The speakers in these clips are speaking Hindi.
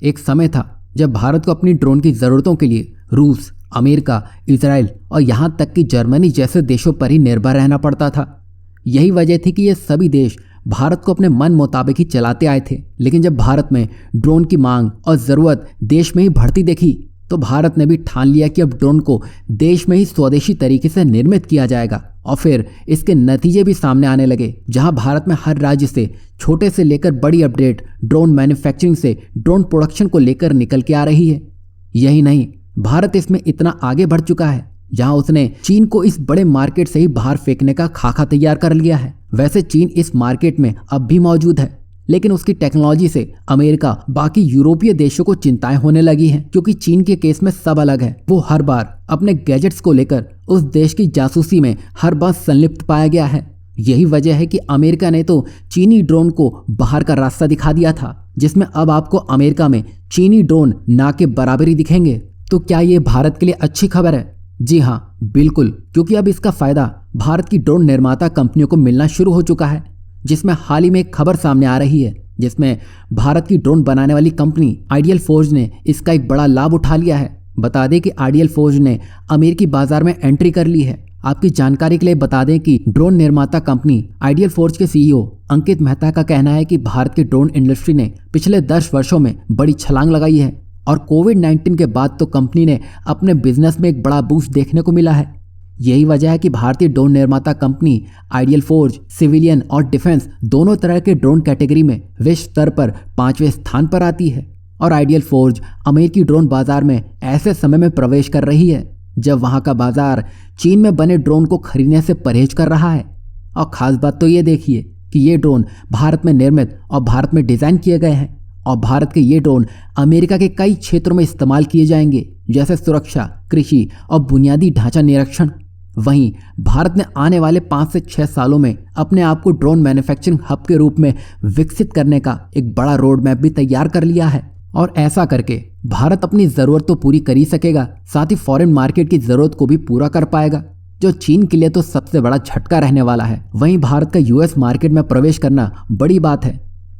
एक समय था जब भारत को अपनी ड्रोन की ज़रूरतों के लिए रूस, अमेरिका, इजराइल और यहाँ तक कि जर्मनी जैसे देशों पर ही निर्भर रहना पड़ता था। यही वजह थी कि ये सभी देश भारत को अपने मन मुताबिक ही चलाते आए थे। लेकिन जब भारत में ड्रोन की मांग और ज़रूरत देश में ही बढ़ती देखी तो भारत ने भी ठान लिया कि अब ड्रोन को देश में ही स्वदेशी तरीके से निर्मित किया जाएगा। और फिर इसके नतीजे भी सामने आने लगे, जहां भारत में हर राज्य से छोटे से लेकर बड़ी अपडेट ड्रोन मैन्युफैक्चरिंग से ड्रोन प्रोडक्शन को लेकर निकल के आ रही है। यही नहीं, भारत इसमें इतना आगे बढ़ चुका है जहां उसने चीन को इस बड़े मार्केट से ही बाहर फेंकने का खाका तैयार कर लिया है। वैसे चीन इस मार्केट में अब भी मौजूद है, लेकिन उसकी टेक्नोलॉजी से अमेरिका, बाकी यूरोपीय देशों को चिंताएं होने लगी हैं, क्योंकि चीन के केस में सब अलग है। वो हर बार अपने गैजेट्स को लेकर उस देश की जासूसी में हर बार संलिप्त पाया गया है। यही वजह है कि अमेरिका ने तो चीनी ड्रोन को बाहर का रास्ता दिखा दिया था, जिसमें अब आपको अमेरिका में चीनी ड्रोन ना के बराबर ही दिखेंगे। तो क्या ये भारत के लिए अच्छी खबर है? जी हाँ, बिल्कुल, क्योंकि अब इसका फायदा भारत की ड्रोन निर्माता कंपनियों को मिलना शुरू हो चुका है। जिसमें हाल ही में एक खबर सामने आ रही है, जिसमें भारत की ड्रोन बनाने वाली कंपनी आइडियल फोर्ज ने इसका एक बड़ा लाभ उठा लिया है। बता दें कि आइडियल फोर्ज ने अमेरिकी बाजार में एंट्री कर ली है। आपकी जानकारी के लिए बता दें कि ड्रोन निर्माता कंपनी आइडियल फोर्ज के सीईओ अंकित मेहता का कहना है कि भारत की ड्रोन इंडस्ट्री ने पिछले 10 वर्षों में बड़ी छलांग लगाई है और कोविड-19 के बाद तो कंपनी ने अपने बिजनेस में एक बड़ा बूस्ट देखने को मिला है। यही वजह है कि भारतीय ड्रोन निर्माता कंपनी आइडियल फोर्ज सिविलियन और डिफेंस दोनों तरह के ड्रोन कैटेगरी में विश्व स्तर पर 5वें स्थान पर आती है। और आइडियल फोर्ज अमेरिकी ड्रोन बाजार में ऐसे समय में प्रवेश कर रही है जब वहां का बाजार चीन में बने ड्रोन को खरीदने से परहेज कर रहा है। और खास बात तो ये देखिए कि ये ड्रोन भारत में निर्मित और भारत में डिज़ाइन किए गए हैं और भारत के ये ड्रोन अमेरिका के कई क्षेत्रों में इस्तेमाल किए जाएंगे, जैसे सुरक्षा, कृषि और बुनियादी ढांचा निरीक्षण। वहीं भारत ने आने वाले 5 से 6 सालों में अपने आप को ड्रोन मैन्युफैक्चरिंग हब के रूप में विकसित करने का एक बड़ा रोड मैप भी तैयार कर लिया है। और ऐसा करके भारत अपनी ज़रूरत तो पूरी कर ही सकेगा, साथ ही फॉरेन मार्केट की ज़रूरत को भी पूरा कर पाएगा, जो चीन के लिए तो सबसे बड़ा झटका रहने वाला है। वहीं भारत का यूएस मार्केट में प्रवेश करना बड़ी बात है,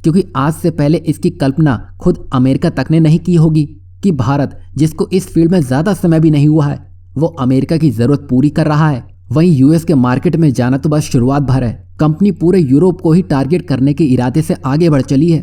क्योंकि आज से पहले इसकी कल्पना खुद अमेरिका तक ने नहीं की होगी कि भारत, जिसको इस फील्ड में ज़्यादा समय भी नहीं हुआ है, वो अमेरिका की ज़रूरत पूरी कर रहा है। वहीं यूएस के मार्केट में जाना तो बस शुरुआत भर है। कंपनी पूरे यूरोप को ही टारगेट करने के इरादे से आगे बढ़ चली है।